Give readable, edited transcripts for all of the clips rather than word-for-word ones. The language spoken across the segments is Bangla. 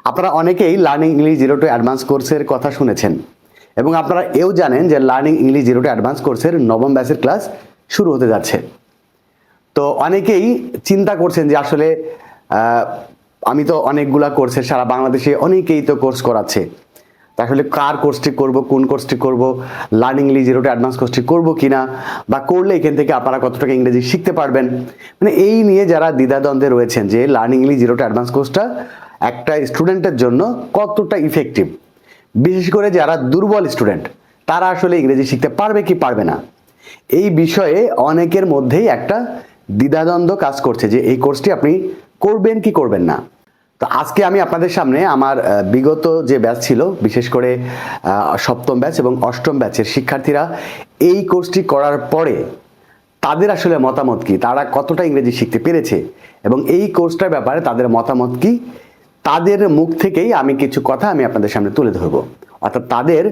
আপনারা অনেকেই learning English zero to advance কোর্সের কথা শুনেছেন এবং আপনারা এও জানেন যে learning English zero to advance কোর্সের নবম ব্যাচের ক্লাস শুরু হতে যাচ্ছে। তো অনেকেই চিন্তা করছেন যে আসলে আমি তো অনেকগুলা কোর্সের সারা বাংলাদেশে অনেকেই তো কোর্স করাচ্ছে, তা আসলে কার কোর্সটি করব, কোন কোর্সটি করব, learning English zero to advance কোর্সটি করবো কিনা, বা করলে এখান থেকে আপনারা কতটা ইংরেজি শিখতে পারবেন, মানে এই নিয়ে যারা দ্বিধাদ্বন্দ্বে রয়েছেন যে learning English zero to advance কোর্সটা একটা স্টুডেন্টের জন্য কতটা ইফেক্টিভ, বিশেষ করে যারা দুর্বল স্টুডেন্ট তারা আসলে ইংরেজি শিখতে পারবে কি পারবে না, এই বিষয়ে অনেকের মধ্যেই একটা দ্বিধাদ্বন্দ্ব কাজ করছে যে এই কোর্সটি আপনি করবেন কি করবেন না। তো আজকে আমি আপনাদের সামনে আমার বিগত যে ব্যাচ ছিল, বিশেষ করে সপ্তম ব্যাচ এবং অষ্টম ব্যাচের শিক্ষার্থীরা এই কোর্সটি করার পরে তাদের আসলে মতামত কি, তারা কতটা ইংরেজি শিখতে পেরেছে এবং এই কোর্সটার ব্যাপারে তাদের মতামত কি, তাদের মুখ থেকেই আমি কিছু কথা আমি আপনাদের সামনে তুলে ধরবো, অর্থাৎ তাদের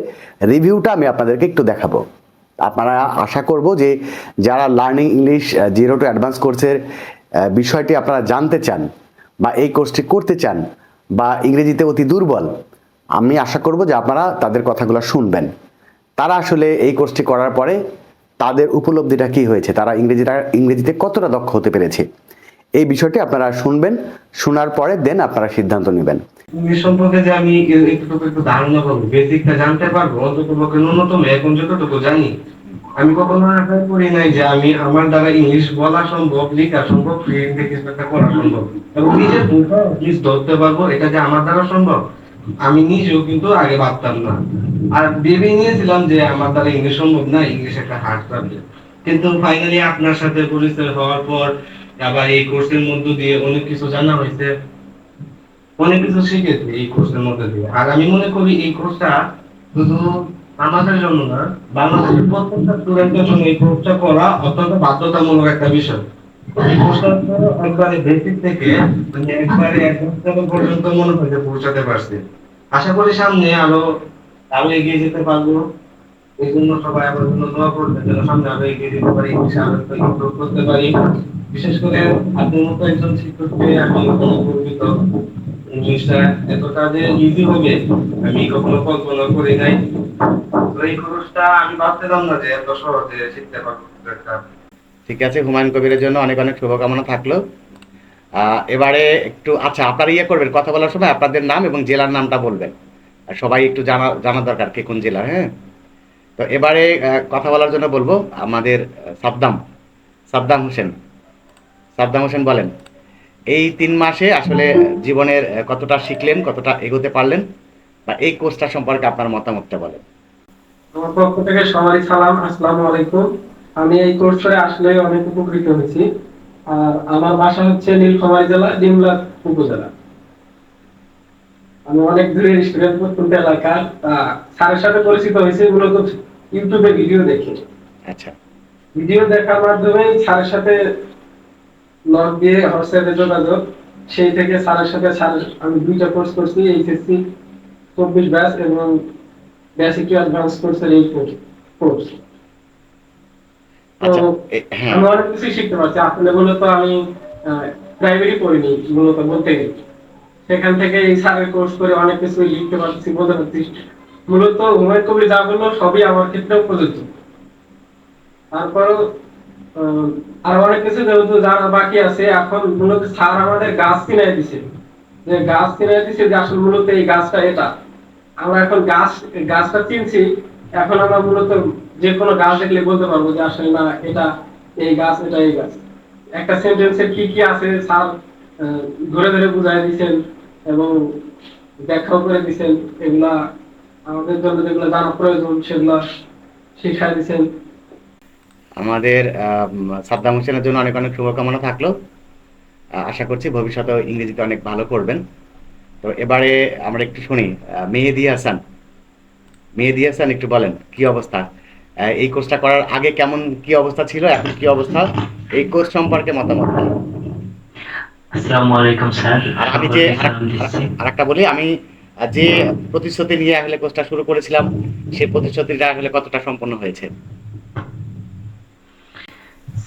রিভিউটা আমি আপনাদেরকে একটু দেখাবো। আপনারা আশা করব যে যারা learning English zero to advance কোর্সের বিষয়টি আপনারা জানতে চান বা এই কোর্সটি করতে চান বা ইংরেজিতে অতি দুর্বল, আমি আশা করব যে আপনারা তাদের কথাগুলো শুনবেন। তারা আসলে এই কোর্সটি করার পরে তাদের উপলব্ধিটা কি হয়েছে, তারা ইংরেজিতে কতটা দক্ষ হতে পেরেছে, এই বিষয়টি আপনারা শুনবেন। শোনার পরে দেন আপনারা সিদ্ধান্ত নেবেন। ইংলিশ সম্পর্কে যে আমি একটু ধারণা পাবো, বেসিকটা জানতে পারবো, অন্তত পক্ষে ন্যূনতম এখন যতটুকু জানি। আমি কখনো আশা করি নাই যে আমি আমার দ্বারা ইংলিশ বলা সম্ভব, লেখা সম্ভব, ফ্লুয়েন্টলি কিছু একটা করা সম্ভব এবং নিজের ভুলটা প্লিজ ধরতে পারবো, এটা যে আমার দ্বারা সম্ভব আমি নিজেও কিন্তু আগে ভাবতাম না। আর ভেবে নিয়েছিলাম যে আমার দ্বারা ইংলিশ সম্ভব না, ইংলিশ একটা হার্ড সাবজেক্ট। কিন্তু ফাইনালি আপনার সাথে পরিচয় হওয়ার পর আবার এই কোর্সের মধ্য দিয়ে অনেক কিছু জানা হয়েছে, অনেক কিছু শিখেছি এই কোর্সের মধ্যে দিয়ে। আর আমি মনে করি এই কোর্সটা শুধু আমাদের জন্য না, বাংলাদেশের প্রত্যেকটা স্টুডেন্টের জন্য এই কোর্সটা করা অত্যন্ত বাধ্যতামূলক একটা বিষয়। এই কোর্সটা একবারে বেসিক থেকে মানে একবারে অ্যাডভান্স লেভেল পর্যন্ত মনে হয় যে পৌঁছাতে পারছি। আশা করি সামনে আরো আরো এগিয়ে যেতে পারবো। এই জন্য সবাই আমার জন্য দোয়া করবেন যেন সামনে আরো এগিয়ে যেতে পারি, ইংলিশে আরো একটু ইমপ্রুভ করতে পারি। বিশেষ করে আপনার মতো একজন শিক্ষককে আমি অনেক গর্বিত। জিনিসটা এতটা যে ইজি হবে আমি কখনো কল্পনা করি নাই। তো এই কোর্সটা আমি ভাবছিলাম না যে এত সহজে শিখতে পারবো একটা। ঠিক আছে, হুমায়ুন কবিরের জন্য অনেক অনেক শুভকামনা থাকলো। এবারে একটু আচ্ছা, আপনারা করবেন কথা বলার সময় আপনাদের নাম এবং জেলার নামটা বলবেন, আর সবাই একটু জানা দরকার কে কোন জেলা। হ্যাঁ, তো এবারে কথা বলার জন্য বলবো আমাদের সাদ্দাম হোসেন। সাদ্দাম হোসেন বলেন, এই 3 মাসে আসলে জীবনের কতটা শিখলেন, কতটা এগোতে পারলেন, বা এই কোর্সটা সম্পর্কে আপনার মতামতটা বলেন। আমার পক্ষ থেকে সবাই সালাম, আসসালামু আলাইকুম। আমি এই কোর্স করে আসলে অনেক উপকৃত হয়েছি। আর আমার বাসা হচ্ছে নীলফামারী জেলা, ডিমলা উপজেলা। আমি অনেক দূরের স্টুডেন্ট, প্রত্যন্ত এলাকার। স্যারের সাথে পরিচিত হয়েছে মূলত ইউটিউবে ভিডিও দেখে। আচ্ছা, ভিডিও দেখার মাধ্যমে স্যারের সাথে লগ দিয়ে হোয়াটসঅ্যাপে যোগাযোগ, সেই থেকে স্যারের সাথে আমি 2টা কোর্স করছি, এইচএসসি 24 ব্যাচ এবং বেসিক টু অ্যাডভান্স কোর্সের এই কোর্স। তো আচ্ছা, হ্যাঁ, আমি অনেক কিছু শিখতে পারছি। আসলে মূলত আমি প্রাইভেটই পড়িনি, মূলত বলতে গেলে সেখান থেকে এই স্যারের কোর্স করে অনেক কিছু লিখতে পারছি, বলতে পারছি। মূলত হুমায়ুন কবির যা বললো সবই আমার ক্ষেত্রেও প্রযোজ্য। তারপরও আর অনেক কিছু যেহেতু জানা বাকি আছে। এখন মূলত স্যার আমাদের গাছ কিনে দিছে, যে আসলে মূলত এই গাছটা এটা। আমরা এখন গাছটা চিনছি। এখন আমরা মূলত যে কোনো গাছ দেখলে বলতে পারবো যে আসলে না এটা এই গাছ, এটা এই গাছ। একটা সেন্টেন্সের কি কি আছে স্যার ধরে ধরে বুঝাই দিচ্ছেন এবং ব্যাখ্যাও করে দিচ্ছেন। এগুলা আমাদের জন্য যেগুলো জানা প্রয়োজন সেগুলা শিখাই দিচ্ছেন। আমাদের সাদ্দাম হোসেনের জন্য অনেক অনেক শুভকামনা থাকলো। আশা করছি ভবিষ্যতে ইংরেজিতে অনেক ভালো করবেন। তো এবারে আমরা একটু শুনি মেহেদী হাসান একটু বলেন কি অবস্থা, এই কোর্সটা করার আগে কেমন কি অবস্থা ছিল, এখন কি অবস্থা, এই কোর্স সম্পর্কে মতামত বলেন। আসসালামু আলাইকুম স্যার। আর আমি যে আরেকটা বলি, আমি যে প্রতিশ্রুতি নিয়ে আসলে কোর্সটা শুরু করেছিলাম সেই প্রতিশ্রুতিটা আসলে কতটা সম্পন্ন হয়েছে।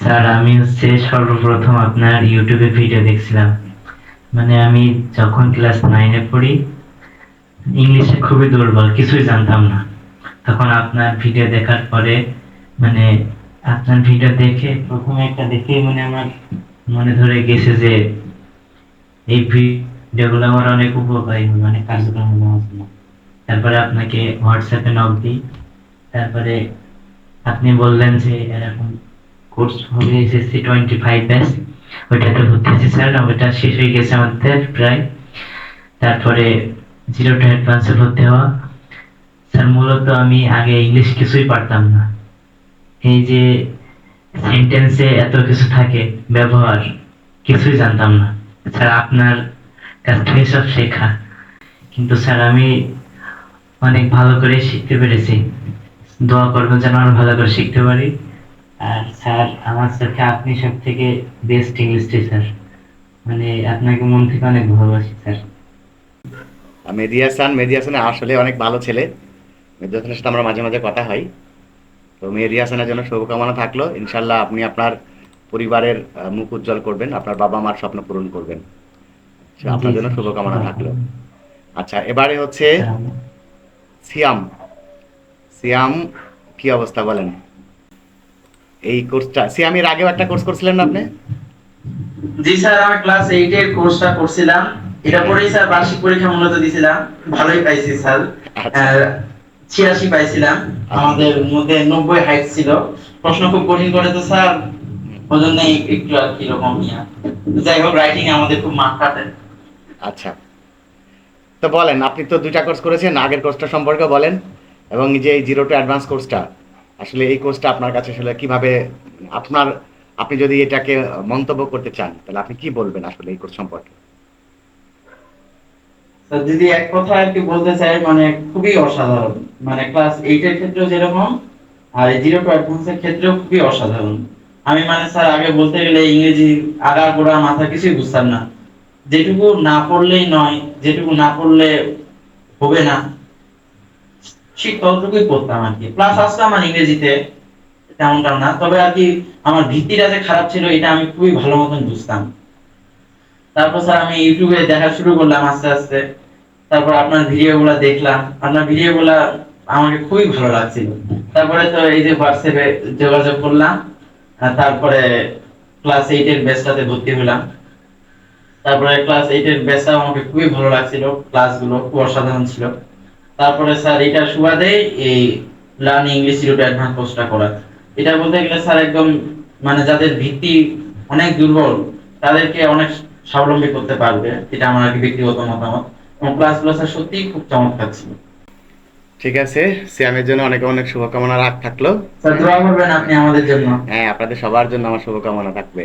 স্যার আমি হচ্ছে সর্বপ্রথম আপনার ইউটিউবে ভিডিও দেখছিলাম। মানে আমি যখন ক্লাস 9-এ পড়ি, ইংলিশে খুবই দুর্বল, কিছুই জানতাম না। তখন আপনার ভিডিও দেখার পরে, মানে আপনার ভিডিও দেখে প্রথমে একটা দেখেই মানে আমার মনে ধরে গেছে যে এই ভিডিওগুলো আমার অনেক উপকারী হবে, অনেক কার্যক্রম হবে আমার জন্য। তারপরে আপনাকে হোয়াটসঅ্যাপে নক দিই। তারপরে আপনি বললেন যে এরকম কোর্স হবে এসএসসি 25 ব্যাচ, ওইটাতে ভর্তি হয়েছি স্যার। ওইটা শেষ হয়ে গেছে আমাদের প্রায়। তারপরে 0 to অ্যাডভান্সে ভর্তি হওয়া। স্যার মূলত আমি আগে ইংলিশ কিছুই পারতাম না। এই যে সেন্টেন্সে এত কিছু থাকে, ব্যবহার কিছুই জানতাম না। স্যার আপনার কাছ থেকে সব শেখা, কিন্তু স্যার আমি অনেক ভালো করে শিখতে পেরেছি। দোয়া করবেন যেন আরো ভালো করে শিখতে পারি। আর স্যার, আমার সাথে আপনি সব থেকে বেস্ট ইংলিশ টিচার, মানে আপনাকে মন থেকে অনেক ভালোবাসি স্যার। মেহেদী হাসান আসলে অনেক ভালো ছেলে। মেহেদী হাসানের সাথে আমরা মাঝে মাঝে কথা হয়। তো মেহেদী হাসানের জন্য শুভকামনা থাকলো। ইনশাল্লাহ আপনি আপনার পরিবারের মুখ উজ্জ্বল করবেন, আপনার বাবা মার স্বপ্ন পূরণ করবেন। আপনার জন্য শুভকামনা থাকলো। আচ্ছা, এবারে হচ্ছে সিয়াম। সিয়াম, কি অবস্থা বলেন? এই কোর্সটা সিয়ামের আগেও একটা কোর্স করছিলেন না আপনি? জি স্যার, আমি ক্লাস 8 এর কোর্সটা করছিলাম। এটা পরেই স্যার বার্ষিক পরীক্ষা মূলত দিছিলাম, ভালোই পাইছি স্যার। আচ্ছা। 86 পাইছিলাম। আমাদের মধ্যে 90 হাইট ছিল। প্রশ্ন খুব কঠিন করে তো স্যার, ওজন্য একটু আর কি রকম ইয়া। যাই হোক, রাইটিং আমাদের খুব মার্ক কাটে। আচ্ছা, তো বলেন, আপনি তো দুইটা কোর্স করেছেন, আগের কোর্সটা সম্পর্কে বলেন। এবং এই যে এই 0 to অ্যাডভান্স কোর্সটা, আসলে এই কোর্সটা আপনার কাছে আসলে কিভাবে আপনার, আপনি যদি এটাকে মন্তব্য করতে চান তাহলে আপনি কি বলবেন আসলে এই কোর্স সম্পর্কে? স্যার যদি এক কথা আর কি বলতে চাই, মানে খুবই অসাধারণ। মানে ক্লাস 8 এর ক্ষেত্রেও যেরকম, আর এই 0 টু অ্যাডভান্স এর ক্ষেত্রেও খুবই অসাধারণ। আমি মানে স্যার আগে বলতে গেলে ইংরেজি আগা গোড়া মাথা কিছুই বুঝতাম না। যেটুকু না পড়লেই নয়, যেটুকু না পড়লে হবে না, ঠিক ততটুকুই পড়তাম আর কি। প্লাস আসলে আমার ইংরেজিতে তেমনটা না, তবে আর কি আমার ভিত্তিটা যে খারাপ ছিল এটা আমি খুবই ভালো মতন বুঝতাম। তারপর স্যার আমি ইউটিউবে দেখা শুরু করলাম আস্তে আস্তে। তারপর আপনার ভিডিওগুলো দেখলাম, আপনার ভিডিওগুলো আমাকে খুবই ভালো লাগছিল। তারপরে তো এই যে হোয়াটসঅ্যাপে যোগাযোগ করলাম, আর তারপরে ক্লাস 8 এর ব্যাচটাতে ভর্তি হলাম। তারপরে ক্লাস 8 এর ব্যাচটা আমাকে খুবই ভালো লাগছিল, ক্লাসগুলো খুব অসাধারণ ছিল। তারপরে স্যার এটা সুবাদে এই লার্নিং ইংলিশ 0 টু অ্যাডভান্স কোর্সটা করা। এটা বলতে গেলে স্যার একদম মানে যাদের ভিত্তি অনেক দুর্বল তাদেরকে অনেক স্বাবলম্বী করতে পারবে, এটা আমার আর কি ব্যক্তিগত মতামত। এবং ক্লাসগুলো স্যার সত্যিই খুব চমৎকার ছিল। ঠিক আছে, সিয়ামের জন্য অনেক অনেক শুভকামনা থাকলো। স্যার দোয়া করবেন আপনি আমাদের জন্য। হ্যাঁ, আপনাদের সবার জন্য আমার শুভকামনা থাকবে।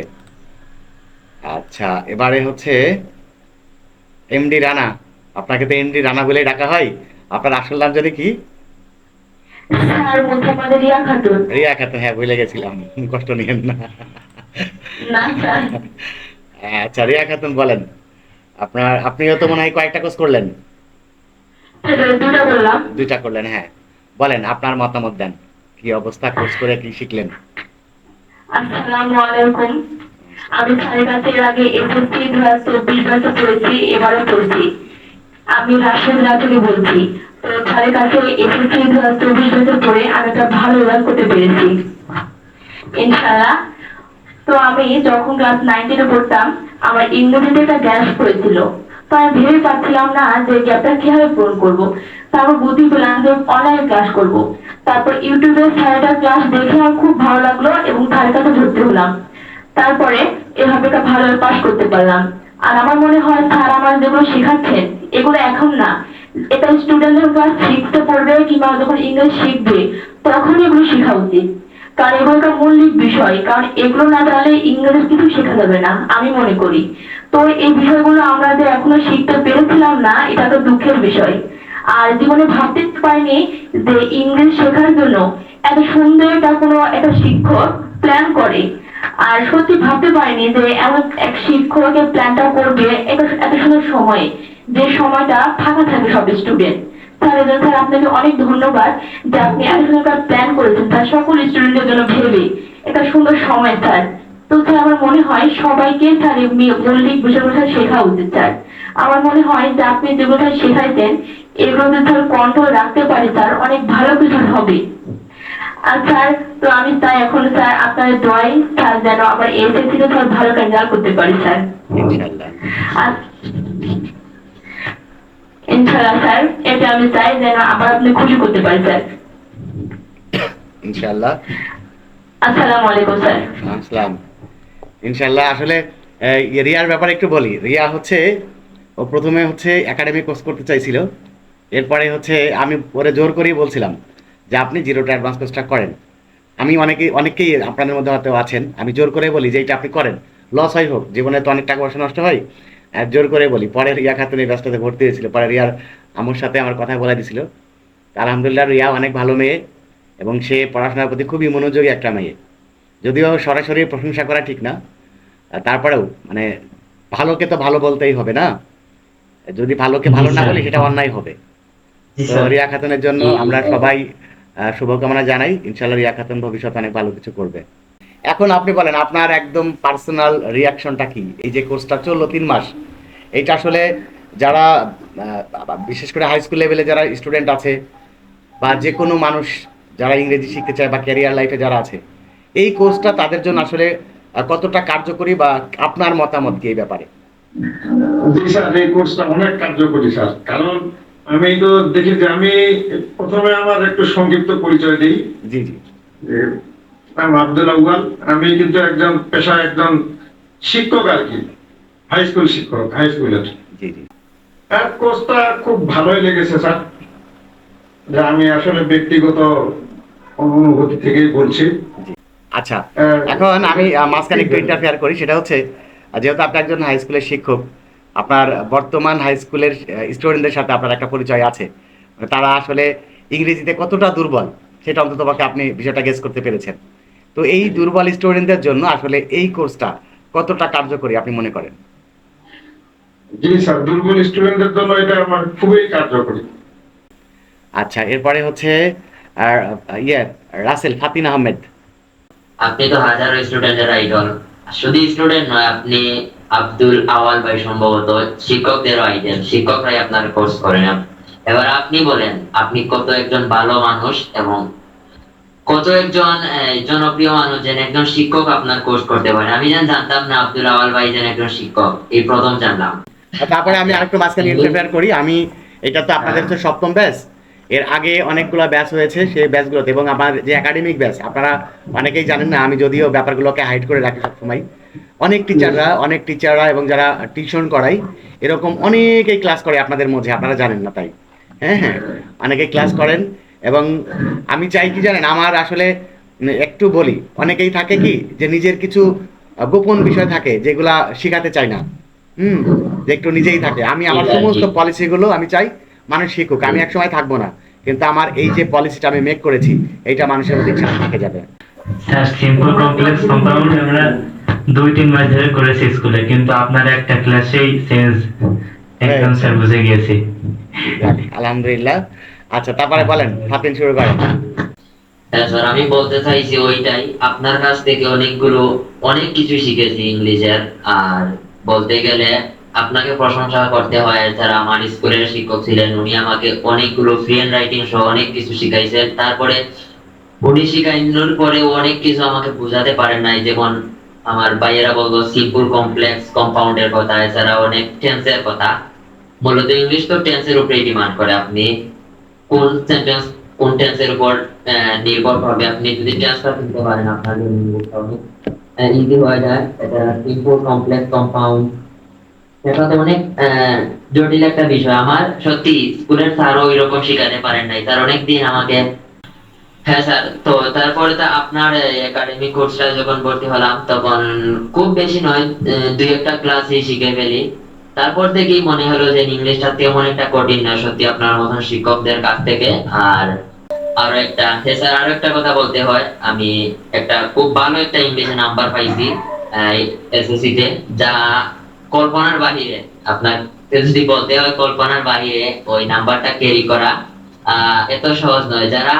আচ্ছা, এবারে হচ্ছে এমডি রানা। আপনাকে তো এমডি রানা বলেই ডাকা হয়, আপনার আসল নাম জানি কি? স্যার মোহাম্মদ রিয়া খাতুন। রিয়া খাতুন, হ্যাঁ ভুলে গেছিলাম, কষ্ট নিয়েন না। না স্যার, আচ্ছা, রিয়া খাতুন বলেন, আপনিও তো মনে হয় কয়েকটা কোর্স করলেন? দুটা বললাম। দুইটা করলেন, হ্যাঁ। বলেন, আপনার মতামত দেন, কি অবস্থা, কোর্স করে কি শিখলেন? আসসালামু আলাইকুম। আমি স্যারের কাছে এর আগে এসএসসি 2024 ব্যাচে পড়েছি, এবারও পড়ছি। আমি রাশেদ রাতুলি বলছি। তো স্যারের কাছে এসএসসি 2024 ব্যাচে পড়ে আমি একটা ভালো রেজাল্ট করতে পেরেছি ইনশাআল্লাহ। তো আমি যখন ক্লাস 9 এ পড়তাম, আমার ইংরেজিতে একটা গ্যাপ পড়েছিল। তো আমি ভেবে পাচ্ছিলাম না যে গ্যাপটা কিভাবে পূরণ করব। তারপর বুদ্ধি পেলাম যে অনলাইন ক্লাস করব। তারপর ইউটিউবে স্যারের ক্লাস দেখে আমার খুব ভালো লাগলো এবং স্যারের কাছে ভর্তি হলাম। তারপরে এভাবে একটা ভালো পাস করতে পারলাম। আর আমার মনে হয় স্যার আমার যেগুলো শেখাচ্ছেন এগুলো এখন না, এটা স্টুডেন্ট যখন ক্লাস 6 পড়বে কিংবা যখন ইংলিশ শিখবে তখন এগুলো শেখা উচিত। কারণ এগুলো একটা মৌলিক বিষয়, কারণ এগুলো না জানলে ইংরেজি কিছু শেখা যাবে না আমি মনে করি। তো এই বিষয়গুলো আমরা যে এখনো শিখতে পেরেছিলাম না, এটা তো দুঃখের বিষয়। আর জীবনে ভাবতে পারিনি যে ইংরেজি শেখার জন্য এত সুন্দর একটা শিক্ষক প্ল্যান করে। আর সত্যি ভাবতে পারিনি যে এমন এক শিক্ষকের প্ল্যানটা করবে এত সুন্দর সময়ে, যে সময়টা ফাঁকা থাকে সব স্টুডেন্ট। স্যার আপনাকে অনেক ধন্যবাদ যে আপনি এত সুন্দর প্ল্যান করেছেন তার সকল স্টুডেন্টের জন্য ভেবে। এটা সুন্দর সময় স্যার, তো স্যার আমার মনে হয় সবাইকে স্যার এই মৌলিক বিষয়গুলো শেখা উচিত স্যার। আমার মনে হয় যে আপনি যেগুলো শেখাইছেন এগুলো যদি স্যার কন্ট্রোল রাখতে পারি স্যার অনেক ভালো কিছু হবে। আর স্যার তো আমি তাই এখন স্যার আপনার দোয়াই স্যার যেন আমার এসএসসি তে স্যার ভালো রেজাল্ট করতে পারি স্যার। ইনশাআল্লাহ। আর ইনশাআল্লাহ স্যার এটা আমি চাই যেন আবার আপনি খুশি করতে পারি স্যার। ইনশাআল্লাহ। আসসালামু আলাইকুম স্যার। আসসালাম। ইনশাআল্লাহ। আসলে রিয়ার ব্যাপারে একটু বলি। রিয়া হচ্ছে ও প্রথমে হচ্ছে একাডেমিক কোর্স করতে চাইছিল, এরপরে হচ্ছে আমি ওরে জোর করেই বলছিলাম যে আপনি 0 to অ্যাডভান্স কোর্সটা করেন। আমি অনেকেই আপনাদের মধ্যে হয়তো আছেন, আমি জোর করে বলি যে এটা আপনি করেন, লস হয় হোক, জীবনে তো অনেক টাকা পয়সা নষ্ট হয়, আর জোর করে বলি। পরে রিয়া খাতুন এই ব্যস্ততে ভর্তি হয়েছিল, পরে রিয়ার আমার সাথে আমার কথা বলে দিছিল। আলহামদুলিল্লাহ রিয়া অনেক ভালো মেয়ে এবং সে পড়াশোনার প্রতি খুবই মনোযোগী একটা মেয়ে। যদিও সরাসরি প্রশংসা করা ঠিক না, তারপরেও মানে ভালোকে তো ভালো বলতেই হবে না, যদি ভালোকে ভালো না বলি সেটা অন্যায় হবে। জি তো স্যার। রিয়া খাতুনের জন্য আমরা সবাই শুভকামনা জানাই। ইনশাআল্লাহ রিয়া খাতুন ভবিষ্যতে অনেক ভালো কিছু করবে। এখন আপনি বলেন আপনার একদম পার্সোনাল রিয়াকশনটা কি? এই যে কোর্সটা চললো 3 মাস, এইটা আসলে যারা বিশেষ করে হাই স্কুল লেভেলে যারা স্টুডেন্ট আছে বা যে কোনো মানুষ যারা ইংরেজি শিখতে চায় বা ক্যারিয়ার লাইফে যারা আছে, এই কোর্সটা তাদের জন্য আসলে কতটা কার্যকরী বা আপনার মতামত কি এই ব্যাপারে? জি স্যার, এই কোর্সটা অনেক কার্যকরী স্যার। কারণ আমি তো দেখি যে আমি প্রথমে আমার একটু সংক্ষিপ্ত পরিচয় দিই। জি জি। আমি আব্দুল আউয়াল। আমি কিন্তু একজন পেশায় একজন শিক্ষক আর কি, হাই স্কুল শিক্ষক, হাই স্কুলের। জি জি। কোর্সটা খুব ভালোই লেগেছে স্যার, যে আমি আসলে ব্যক্তিগত অনুভূতি থেকেই বলছি। আচ্ছা, এখন আমি মাঝখানে একটু ইন্টারফেয়ার করি। সেটা হচ্ছে যেহেতু আপনি একজন হাই স্কুলের শিক্ষক, আপনার বর্তমান হাই স্কুলের স্টুডেন্টদের সাথে আপনার একটা পরিচয় আছে, তারা আসলে ইংরেজিতে কতটা দুর্বল সেটা অন্ততপক্ষে আপনি বিষয়টা গেস করতে পেরেছেন। তো এই দুর্বল স্টুডেন্টদের জন্য আসলে এই কোর্সটা কতটা কার্যকরী আপনি মনে করেন? জি স্যার, দুর্বল স্টুডেন্টদের জন্য এটা আমার খুবই কার্যকরী। আচ্ছা, এরপরে হচ্ছে রাসেল ফাতিন আহমেদ। আপনি তো হাজারো স্টুডেন্টের আইডল, শুধু স্টুডেন্ট নয়, আপনি আব্দুল আওয়াল ভাই সম্ভবত শিক্ষকদেরও আইডল, শিক্ষকরাই আপনার কোর্স করেন। এবার আপনি বলেন আপনি কত একজন ভালো মানুষ এবং কত একজন জনপ্রিয় মানুষ যেন একজন শিক্ষক আপনার কোর্স করতে পারেন। আমি যেন জানতাম না আব্দুল আওয়াল ভাই যেন একজন শিক্ষক, এই প্রথম জানলাম। তারপরে আমি আরেকটু মাঝখানে ইন্টারফেয়ার করি। আমি এটা তো আপনাদের হচ্ছে সপ্তম ব্যাচ, এর আগে অনেকগুলো ব্যাচ হয়েছে সেই ব্যাচগুলোতে, এবং আমার যে একাডেমিক ব্যাচ আপনারা অনেকেই জানেন না, আমি যদিও ব্যাপারগুলোকে হাইড করে রাখি সবসময়, অনেক টিচাররা এবং যারা টিউশন করাই এরকম অনেকেই ক্লাস করে আপনাদের মধ্যে, আপনারা জানেন না তাই। হ্যাঁ হ্যাঁ, অনেকেই ক্লাস করেন। এবং আমি চাই কি জানেন, আমার আসলে একটু বলি, অনেকেই থাকে কি যে নিজের কিছু গোপন বিষয় থাকে যেগুলা শিখাতে চায় না, যে একটু নিজেই থাকে। আমি আমার সমস্ত পলিসিগুলো আমি চাই মানুষ শিখুক, আমি একসময় থাকবো না, কিন্তু আমার এই যে পলিসিটা আমি মেক করেছি এইটা মানুষের মধ্যে সাথে থেকে যাবে। স্যার সিম্পল কমপ্লেক্স কম্পাউন্ড আমরা 2-3 মাস ধরে করেছি স্কুলে, কিন্তু আপনার একটা ক্লাসেই চেঞ্জ একদম স্যার বুঝে গিয়েছি। আলহামদুলিল্লাহ। আচ্ছা, তারপরে বলেন, ফাতিন শুরু করেন। হ্যাঁ স্যার, আমি বলতে চাইছি ওইটাই, আপনার কাছ থেকে অনেক কিছু শিখেছি ইংলিশের। আর বলতে গেলে আপনাকে প্রশংসা করতে হয়, যারা আমার স্কুলের শিক্ষক ছিলেন উনি আমাকে অনেকগুলো ফ্রি হ্যান্ড রাইটিং সহ অনেক কিছু শিখাইছেন। তারপরে উনি শিখানোর পরে অনেক কিছু আমাকে বুঝাতে পারেন নাই, যেমন আমার ভাইয়েরা বলবো সিম্পল কমপ্লেক্স কম্পাউন্ডের কথা, এছাড়া অনেক টেন্সের কথা। মূলত ইংলিশ তো টেন্সের উপরে ডিমান্ড করে, আপনি কোন সেন্টেন্স কোন টেন্সের উপর নির্ভর করবে। আপনি যদি টেন্সটা দিতে পারেন আপনার জন্য ইজি হয়ে যায়। এটা সিম্পল কমপ্লেক্স কম্পাউন্ড, এটা তো অনেক জটিল একটা বিষয়। আমার সত্যি স্কুলের স্যারও ওইরকম শিখাতে পারেন নাই, তার অনেক দিন আমাকে। হ্যাঁ স্যার, তো তারপরে তো আপনার একাডেমিক কোর্সটা যখন ভর্তি হলাম তখন খুব বেশি নয় 2-1টা ক্লাসই শিখে ফেলি। তারপর থেকেই মনে হলো যে ইংলিশটা তেমন একটা কঠিন না সত্যি আপনার মতন শিক্ষকদের কাছ থেকে। আর আরো একটা কথা বলতে হয়, আমি একটা খুব ভালো একটা ইংলিশে নাম্বার পাইছি এসএসসি তে, যা কল্পনার বাহিরে। আপনার যদি বলতে হয় কল্পনার বাহিরে ওই নাম্বারটা ক্যারি করা এত সহজ নয়। যারা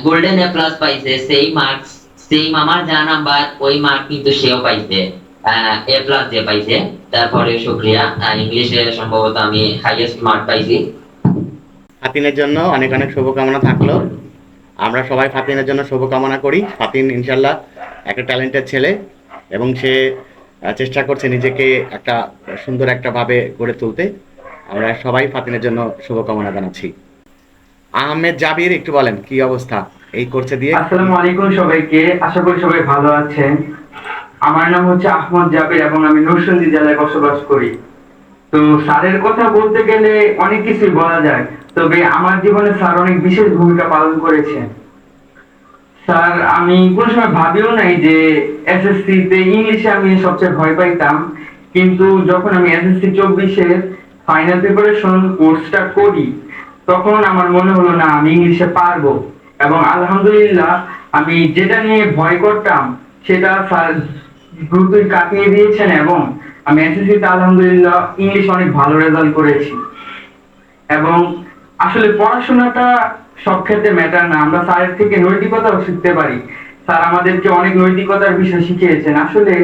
গোল্ডেন এ প্লাস পাইছে সেই মার্কস সেম আমার যা নাম্বার ওই মার্ক কিন্তু সেও পাইছে, এ প্লাস যে পাইছে। তারপরে শুক্রিয়া, ইংলিশে সম্ভবত আমি হাইয়েস্ট মার্ক পাইছি। ফাতিনের জন্য অনেক অনেক শুভকামনা থাকলো। আমরা সবাই ফাতিনের জন্য শুভকামনা করি। ফাতিন ইনশাল্লাহ একটা ট্যালেন্টেড ছেলে এবং সে চেষ্টা করছে নিজেকে একটা সুন্দর একটা ভাবে গড়ে তুলতে। আমরা সবাই ফাতিনের জন্য শুভকামনা জানাচ্ছি। আহমেদ জাবির, একটু বলেন কি অবস্থা এই কোর্সে দিয়ে? আসসালামু আলাইকুম সবাইকে, আশা করি সবাই ভালো আছেন। আমার নাম হচ্ছে আহমদ জাবির এবং আমি নরসিংদী জেলায় বসবাস করি। তো স্যারের কথা বলতে গেলে অনেক কিছুই বলা যায়, তবে আমার জীবনে স্যার অনেক বিশেষ ভূমিকা পালন করেছেন। স্যার, আমি কোনো সময় ভাবিও নাই যে এসএসসি তে ইংলিশে আমি সবচেয়ে ভয় পাইতাম, কিন্তু যখন আমি এসএসসি 24-এর ফাইনাল প্রিপারেশন কোর্সটা করি তখন আমার মনে হলো না আমি ইংলিশে পারবো, এবং আলহামদুলিল্লাহ আমি যেটা নিয়ে ভয় করতাম সেটা স্যার দ্রুতই কাটিয়ে দিয়েছেন এবং আমি এসএসসি তে আলহামদুলিল্লাহ ইংলিশ অনেক ভালো রেজাল্ট করেছি। এবং আসলে পড়াশোনাটা সব ক্ষেত্রে ম্যাটার না, আমরা স্যারের থেকে নৈতিকতাও শিখতে পারি। স্যার আমাদেরকে অনেক নৈতিকতার বিষয় শিখিয়েছেন। আসলে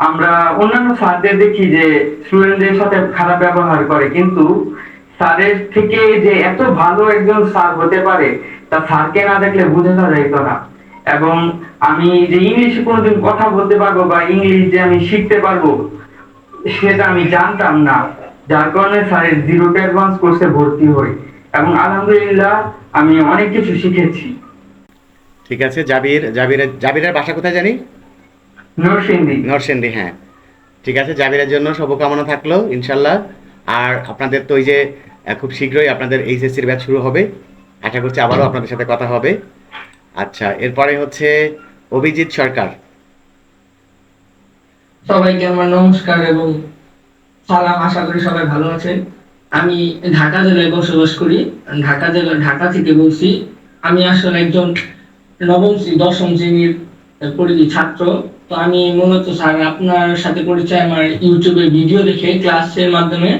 আমরা অন্যান্য স্যারদের দেখি যে স্টুডেন্টদের সাথে খারাপ ব্যবহার করে, কিন্তু স্যারের থেকে যে এত ভালো একজন স্যার হতে পারে তা স্যারকে না দেখলে বোঝা যাইত না। এবং আমি যে ইংলিশে কোনোদিন কথা বলতে পারবো বা ইংলিশ যে আমি শিখতে পারবো সেটা আমি জানতাম না, যার কারণে স্যারের 0 to অ্যাডভান্স কোর্সে ভর্তি হই এবং আলহামদুলিল্লাহ আমি অনেক কিছু শিখেছি। ঠিক আছে, জাবিরের বাসা কোথায় জানি? নরসিংদী, হ্যাঁ। ঠিক আছে, জাবিরের জন্য শুভকামনা থাকলো ইনশাল্লাহ। আর আপনাদের তো ওই যে খুব শীঘ্রই আপনাদের এইচএসসির ব্যাচ শুরু হবে, আশা করছি আবারও আপনাদের সাথে কথা হবে। আচ্ছা, এরপরে হচ্ছে অভিজিৎ সরকার। সবাইকে আমার নমস্কার এবং সালাম, আশা করি সবাই ভালো আছেন। আমি ঢাকা জেলায় বসবাস করি, ঢাকা থেকে বলছি। আমি আসলে একজন দশম শ্রেণীর ছাত্র। তো আমি মূলত স্যার আপনার সাথে পরিচয় আমার ইউটিউবে ভিডিও দেখে ক্লাসের মাধ্যমে।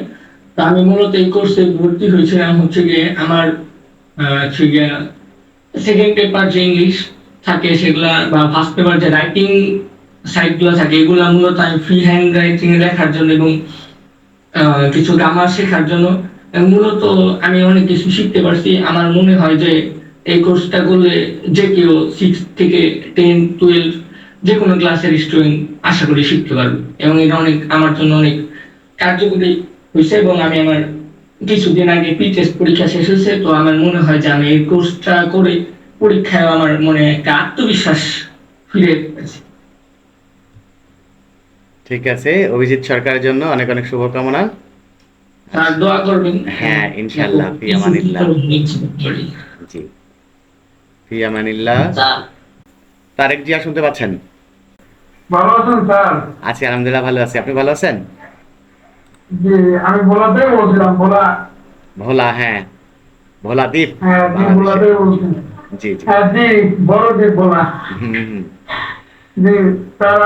তো আমি মূলত এই কোর্সে ভর্তি হয়েছিলাম হচ্ছে গিয়ে আমার সেকেন্ড পেপার যে ইংলিশ থাকে সেগুলা বা ফার্স্ট পেপার যে রাইটিং সাইটগুলো থাকে এগুলো মূলত আমি ফ্রি হ্যান্ড রাইটিং লেখার জন্য এবং কিছু গ্রামার শেখার জন্য। মূলত আমি অনেক কিছু শিখতে পারছি। আমার মনে হয় যে এই কোর্সটা করলে যে কেউ 6 থেকে 10, 12 যে কোনো ক্লাসের স্টুডেন্ট আশা করি শিখতে পারবে, এবং এটা অনেক আমার জন্য অনেক কার্যকরী হয়েছে। এবং আমি আমার কিছুদিন আগে টেস্ট পরীক্ষা শেষ হয়েছে, তো আমার মনে হয় যে আমি এই কোর্সটা করে পরীক্ষায় আমার মনে একটা আত্মবিশ্বাস ফিরে পেয়েছি। ঠিক আছে, অভিজিৎ সরকারের জন্য অনেক অনেক শুভকামনা। আর দোয়া করবেন। হ্যাঁ, ইনশাআল্লাহ। ফি আমানিল্লাহ। জি, ফি আমানিল্লাহ। তারেক জিয়া, শুনতে পাচ্ছেন? ভালো আছেন স্যার? আছি, আলহামদুলিল্লাহ ভালো আছি। আপনি ভালো আছেন? জি, আমি ভোলাতে বলছিলাম। ভোলা, হ্যাঁ, ভোলা দ্বীপ। হ্যাঁ, ভোলাতে বলছি। জি জি। হ্যাঁ জি, বড় দ্বীপ ভোলা। জি স্যার,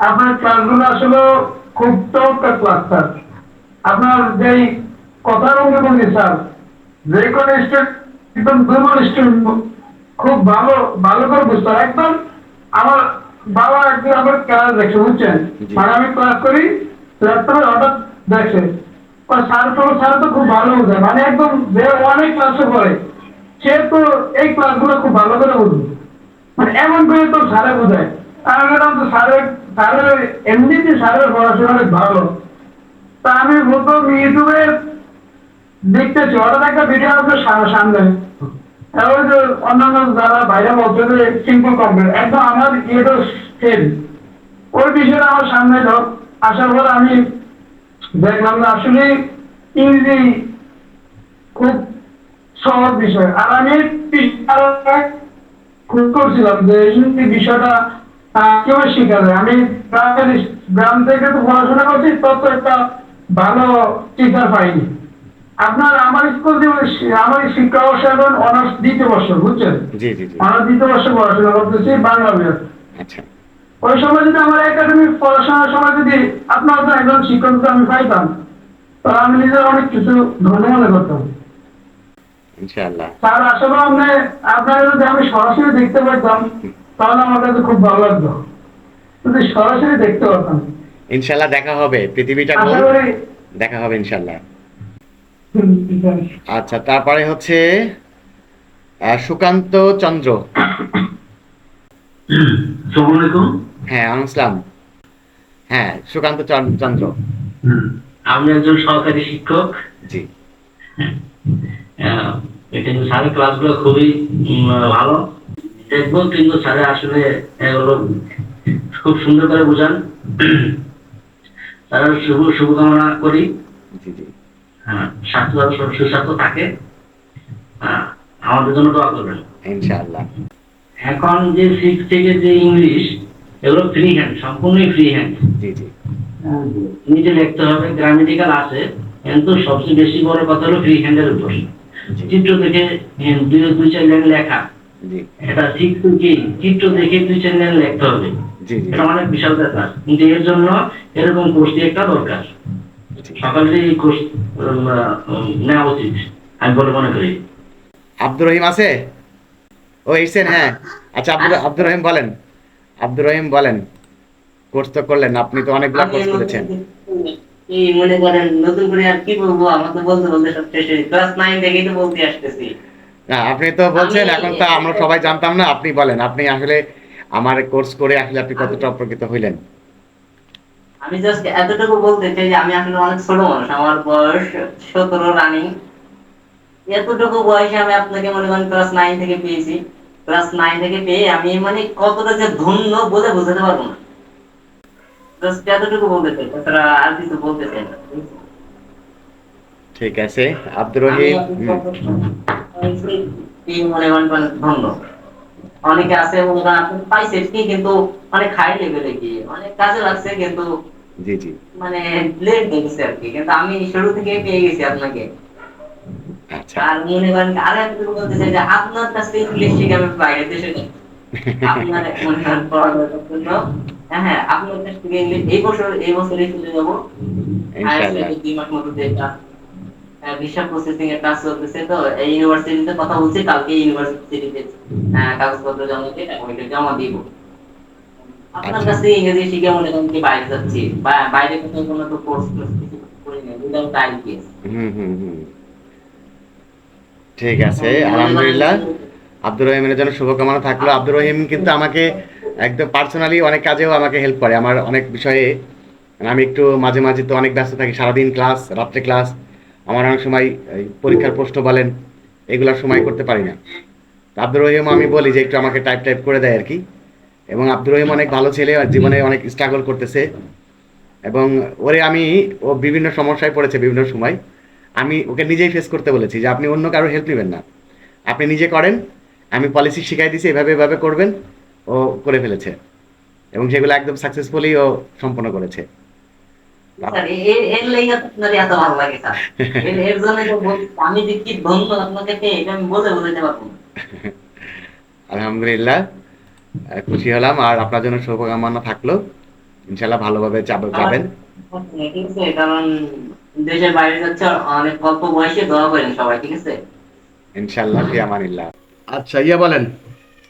আপনার ক্লাসগুলো আসলে খুব চমৎকার ক্লাস স্যার। আপনার যেই কথার অনুভূতি স্যার, যে কোনো স্টুডেন্ট একদম দুর্বল স্টুডেন্ট খুব ভালো করে বুঝতে পারে। একদম আমার বাবা একদিন আমার ক্লাস দেখে, বুঝছেন, মানে আমি ক্লাস করি, ল্যাপটপে হঠাৎ দেখে স্যার তো খুব ভালো বোঝায়, মানে একদম যে অনেক ক্লাসে পড়ে সে তো এই ক্লাসগুলো খুব ভালো করে বুঝবে, মানে এমন করে তো স্যারে বোঝায়। আমি বললাম তো স্যারের এমনিতে স্যারের পড়াশোনা অনেক ভালো। তা আমি প্রথম ইউটিউবে দেখতেছি, হঠাৎ একটা ভিডিও আছে সামনে, ওই যে অন্যান্য যারা বাইরে বলছে যে সিম্পল কম্পিউটার, একদম আমার ইয়েটা সেম ওই বিষয়টা আমার সামনে আসার পর আমি দেখলাম যে আসলে ইংরেজি খুব সহজ বিষয়। আর আমি খুব করছিলাম যে ইংরেজি বিষয়টা কিভাবে শেখা যায়। আমি গ্রাম থেকে তো পড়াশোনা করছি, তত একটা ভালো টিচার পাইনি। আমার স্কুল আমার শিক্ষা বর্ষ এখন অনার্স 2য় বর্ষ, বুঝছেন, অনার্স 2য় বর্ষ পড়াশোনা করতেছি বাংলা বিভাগ। ওই সময় যদি আমার একাডেমিক পড়াশোনার সময় যদি আপনার একজন শিক্ষক আমি পাইতাম, তাহলে আমি নিজের অনেক কিছু ধন্য মনে করতাম। ইনশাআল্লাহ স্যার, আসলে আপনারা যদি আমি সরাসরি দেখতে পাইতাম তাহলে আমার কাছে খুব ভালো লাগতো যদি সরাসরি দেখতে পারতাম। ইনশাল্লাহ দেখা হবে, পৃথিবীটা আশা গোল, করি দেখা হবে ইনশাল্লাহ। ঠিক আছে। আচ্ছা, তারপরে হচ্ছে সুকান্ত চন্দ্র। আসসালামু আলাইকুম। হ্যাঁ, আসসালাম। হ্যাঁ, সুকান্ত চন্দ্র। আমি একজন সহকারী শিক্ষক। জি। এটা স্যারের ক্লাসগুলো খুবই ভালো দেখবো, কিন্তু স্যারে আসলে এগুলো খুব সুন্দর করে বোঝান। স্যারের শুভকামনা করি। জি জি। হ্যাঁ, স্বাস্থ্য সুস্বাস্থ্য থাকে। আমাদের জন্য দোয়া করবেন ইনশাআল্লাহ। এখন যে 6 থেকে যে ইংলিশ, এগুলো ফ্রি হ্যান্ড, সম্পূর্ণই ফ্রি হ্যান্ড। জি জি। নিজে লিখতে হবে, গ্রামেটিক্যাল আছে, কিন্তু সবচেয়ে বেশি বড় কথা হলো ফ্রি হ্যান্ডের উপর চিত্র দেখে দুই চার লাইন লেখা। জি। এটা শিখতে কি চিত্র দেখে 2-4 লাইন লিখতে হবে। জি জি। এটা অনেক বিশাল ব্যাপার, কিন্তু এর জন্য এরকম কোর্স একটা দরকার। সকালে এই কোর্স নেওয়া উচিত আমি বলে মনে করি। আব্দুর রহিম আছে? ও এসেছেন? হ্যাঁ, আচ্ছা, আব্দুর রহিম বলেন। আব্দুর রহিম বলেন, কোর্স তো করলেন, আপনি তো অনেকগুলো কোর্স করেছেন। এই মনে করেন নতুন করে আর কি বলবো, আমার তো বলতে বলতে সব শেষ হয়ে ক্লাস 9 থেকেই তো বলতে আসতেছি। না, আপনি তো বলছেন, এখন তো আমরা সবাই জানতাম না, আপনি বলেন, আপনি আসলে আমার কোর্স করে আসলে আপনি কতটা উপকৃত হইলেন? আমি জাস্ট এতটুকু বলতে চাই যে আমি আসলে অনেক ছোট মানুষ, আমার বয়স 17 রানিং। এতটুকু বয়সে আমি আপনাকে মনে করেন ক্লাস 9 থেকে পেয়েছি। ক্লাস 9 থেকে পেয়ে আমি মানে কতটা যে ধন্য বলে বোঝাতে পারবো না। জাস্ট এতটুকু বলতে চাই, তাছাড়া আর কিছু বলতে চাই না। ঠিক আছে, আব্দুর রহিম। মনে করেন ধন্য। অনেকে আছে মনে করেন আপনি পাইছেন কি, কিন্তু অনেক হাই লেভেলে গিয়ে অনেক কাজে লাগছে, কিন্তু জি জি। মানে লেট দেখছে আর কি, কিন্তু আমি শুরু থেকে পেয়ে গেছি আপনাকে। আচ্ছা। আর মনে করেন আর একটু বলতে চাই যে আপনার কাছ থেকে ইংলিশ শিখে আমি বাইরে দেশে যাই। আপনার মনে করেন পড়াশোনার জন্য, হ্যাঁ, আপনার কাছ থেকে ইংলিশ এই বছরই চলে যাবো। ইনশাআল্লাহ। 2 মাস মতো যেটা ভিসা প্রসেসিং এর কাজ চলতেছে, তো এই ইউনিভার্সিটিতে কথা বলছি, কালকে ইউনিভার্সিটিতে কাগজপত্র জমা দিয়ে ওইটা জমা দিব। আপনার কাছ থেকে ইংরেজি শিখে মনে করেন কি বাইরে যাচ্ছি, বাইরে কোথাও কোনো তো কোর্স কিছু করি না, উইদাউট আইএলটিএস। ঠিক আছে, আলহামদুলিল্লাহ। আব্দুর রহিমের জন্য শুভকামনা থাকলো। আব্দুর রহিম কিন্তু আমাকে একদম পার্সোনালি অনেক কাজেও আমাকে হেল্প করে, আমার অনেক বিষয়ে। আমি একটু মাঝে মাঝে তো অনেক ব্যস্ত থাকি, সারাদিন ক্লাস, রাত্রে ক্লাস, আমার অনেক সময় পরীক্ষার প্রশ্ন বলেন, এগুলোর সময় করতে পারি না। আব্দুর রহিম আমি বলি যে একটু আমাকে টাইপ করে দেয় আর কি। এবং আব্দুর রহিম অনেক ভালো ছেলে, জীবনে অনেক স্ট্রাগল করতেছে, এবং ও বিভিন্ন সমস্যায় পড়েছে বিভিন্ন সময়। আমি ওকে নিজেই ফেস করতে বলেছি যে আপনি অন্য কারো হেল্প নেবেন না, আপনি নিজে করেন। আমি পলিসি শিখাই দিয়েছি, এভাবে করবেন। ও করে ফেলেছে, এবং সেগুলো একদম সাকসেসফুলি ও সম্পন্ন করেছে। স্যার এর লেগে আপনার এত ভালো লাগে স্যার, এর জন্য আমি যে কি ধন্য আপনাকে পেয়ে এটা আমি বোঝাতে পারবো না। আলহামদুলিল্লাহ, খুশি হলাম। আর আপনার জন্য শুভকামনা থাকলো, ইনশাল্লাহ ভালোভাবে যাবেন। ঠিক আছে, কারণ দেশের বাইরে যাচ্ছে, অনেক অল্প বয়সে দোয়া করেন সবাই, ঠিক আছে? ইনশাল্লাহ, ফি আমানিল্লাহ। আচ্ছা, বলেন,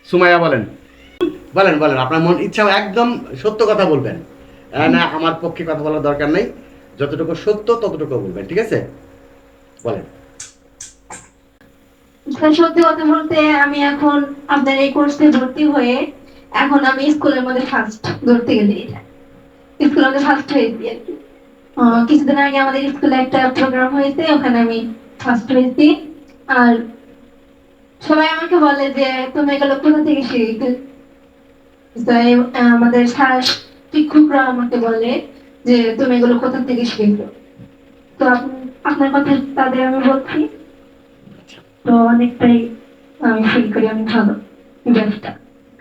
সুমাইয়া বলেন। বলেন আপনার মন ইচ্ছা, একদম সত্য কথা বলবেন। না, আমার পক্ষে কথা বলার দরকার নেই, যতটুকু সত্য ততটুকু বলবেন, ঠিক আছে? বলেন। সত্যি কথা বলতে আমি এখন আপনার এই কোর্সে ভর্তি হয়ে এখন আমি স্কুলের মধ্যে ফার্স্ট ধরতে গেলে স্কুলের মধ্যে ফার্স্ট হয়েছি আর কি। কিছুদিন আগে আমাদের স্কুলে একটা প্রোগ্রাম হয়েছে, ওখানে আমি ফার্স্ট হয়েছি। আর সবাই আমাকে বলে যে তুমি এগুলো কোথা থেকে শিখে, আমাদের শিক্ষকরা আমাকে বলে যে তুমি এগুলো কোথা থেকে শিখেছো। তো আপনার কথা তাদের আমি বলছি, তো অনেকটাই আমি ফিল করি অনেক ভালো ব্যাপারটা,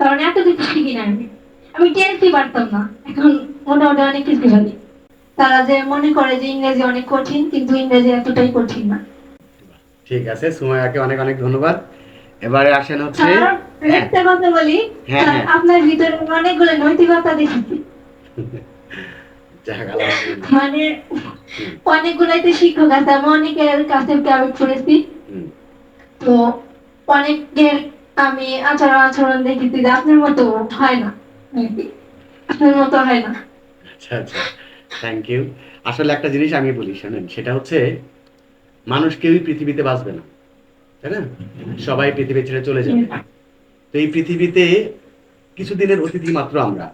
কারণ এত কিছু শিখি না আমি টেন্সই পারতাম না, এখন মোটামুটি অনেক কিছু পারি। তারা যে মনে করে যে ইংরেজি অনেক কঠিন, কিন্তু ইংরেজি এতটাই কঠিন না। ঠিক আছে, সুমাইয়াকে অনেক অনেক ধন্যবাদ। এবারে আসেন হচ্ছে, একটা কথা বলি, আপনার ভিতরে অনেকগুলো নৈতিকতা দেখেছি, মানে অনেকগুলাইতে শিক্ষক আছে, আমি অনেকের কাছে প্রাইভেট পড়েছি, তো অনেকের আমি আচরণ দেখেছি যে আপনার মতো হয় না আর কি। আপনার মতো হয় না। আচ্ছা আচ্ছা, থ্যাংক ইউ। আসলে একটা জিনিস আমি বলি, শোনেন, সেটা হচ্ছে মানুষ কেউই পৃথিবীতে বাঁচবে না, তাই না? সবাই পৃথিবী ছেড়ে চলে যাবে। তো এই পৃথিবীতে কিছুদিনের অতিথি মাত্র আমরা,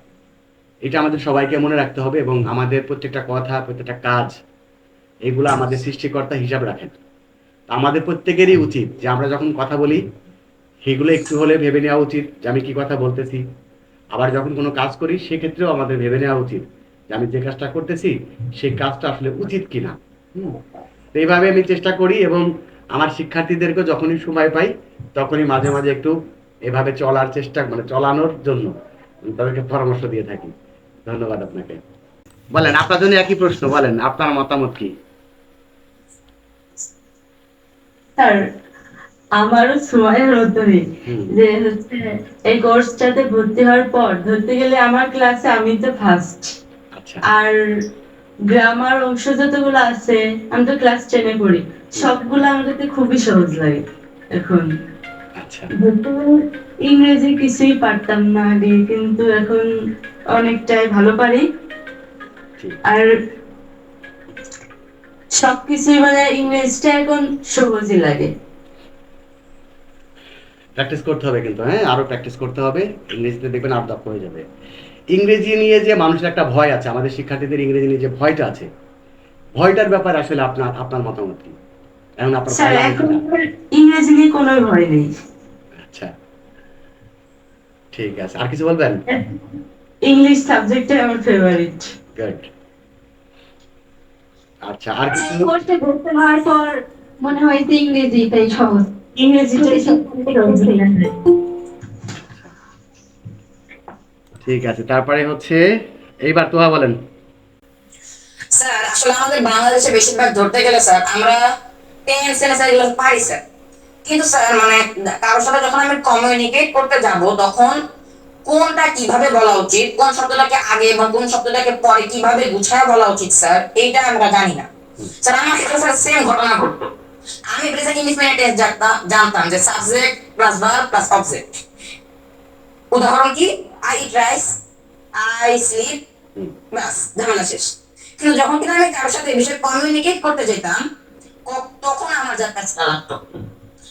এটা আমাদের সবাইকে মনে রাখতে হবে। এবং আমাদের প্রত্যেকটা কথা, প্রত্যেকটা কাজ, এগুলো আমাদের সৃষ্টিকর্তা হিসাব রাখেন। তো আমাদের প্রত্যেকেরই উচিত যে আমরা যখন কথা বলি সেগুলো একটু হলে ভেবে নেওয়া উচিত যে আমি কি কথা বলতেছি। আবার যখন কোনো কাজ করি সেক্ষেত্রেও আমাদের ভেবে নেওয়া উচিত যে আমি যে কাজটা করতেছি সেই কাজটা আসলে উচিত কিনা। তো এইভাবে আমি চেষ্টা করি এবং আমার শিক্ষার্থীদেরকে যখনই সময় পাই তখনই মাঝে মাঝে একটু এভাবে চলার চেষ্টা, মানে চলানোর জন্য তাদেরকে পরামর্শ দিয়ে থাকি। ধন্যবাদ আপনাকে। বলেন, আপনার জন্য একই প্রশ্ন, বলেন আপনার মতামত কি? স্যার আমারও সময়ের মতনই যে হচ্ছে এই কোর্সটাতে ভর্তি হওয়ার পর ধরতে গেলে আমার ক্লাসে আমি তো ফার্স্ট। আচ্ছা আর গ্রামার অংশ যতগুলো আছে, আমি তো ক্লাস 10-এ পড়ি, সবগুলো আমার কাছে খুবই সহজ লাগে এখন। আচ্ছা ধরতে গেলে ইংরেজি কিছুই পারতাম না আগে, কিন্তু এখন অনেকটাই ভালো পারি। ঠিক। আর সবকিছুই মানে ইংরেজিটা এখন সহজই লাগে। প্র্যাকটিস করতে হবে কিন্তু, হ্যাঁ, আরো প্র্যাকটিস করতে হবে। ইংরেজিতে দেখবেন আরো দক্ষ হয়ে যাবে। ইংরেজি নিয়ে যে মানুষের একটা ভয় আছে, আমাদের শিক্ষার্থীদের ইংরেজি নিয়ে যে ভয়টা আছে, ভয়টার ব্যাপারে আসলে আপনার আপনার মতামত কি? এখন আপনার স্যার ভয় লাগে এখন কিনা? ইংরেজি নিয়ে কোনো ভয় নেই। আচ্ছা ঠিক আছে, আর কিছু বলবেন? ইংলিশ সাবজেক্টটা আমার ফেভারিট। গুড। আচ্ছা, আর কিছু? কোর্সে ভর্তি হওয়ার পর মনে হয় যে ইংরেজিটাই সহজ। ইংরেজিটাই ঠিক আছে, তারপরে হচ্ছে এইবার তোহা বলেন। স্যার আসলে আমাদের বাংলাদেশে বেশিরভাগ ধরতে গেলে স্যার আমরা টেন্স এগুলো পারি স্যার, কিন্তু স্যার মানে কারোর সাথে যখন আমি কমিউনিকেট করতে যাব তখন কোনটা কিভাবে বলা উচিত, কোন শব্দটাকে আগে এবং কোন শব্দটাকে পরে কিভাবে গুছায় বলা উচিত স্যার, এইটা আমরা জানি না। স্যার আমার ক্ষেত্রে স্যার সেম ঘটনা ঘটতো। আমি প্রেজেন্ট ইনডিফিনিট টেন্স জানতাম যে subject plus verb plus object. উদাহরণ কি, I eat rice, I sleep, বাস ঝামেলা শেষ। কিন্তু যখন কিনা আমি কারোর সাথে এই বিষয়ে কমিউনিকেট করতে যেতাম তখন আমার যা কাজটা লাগতো,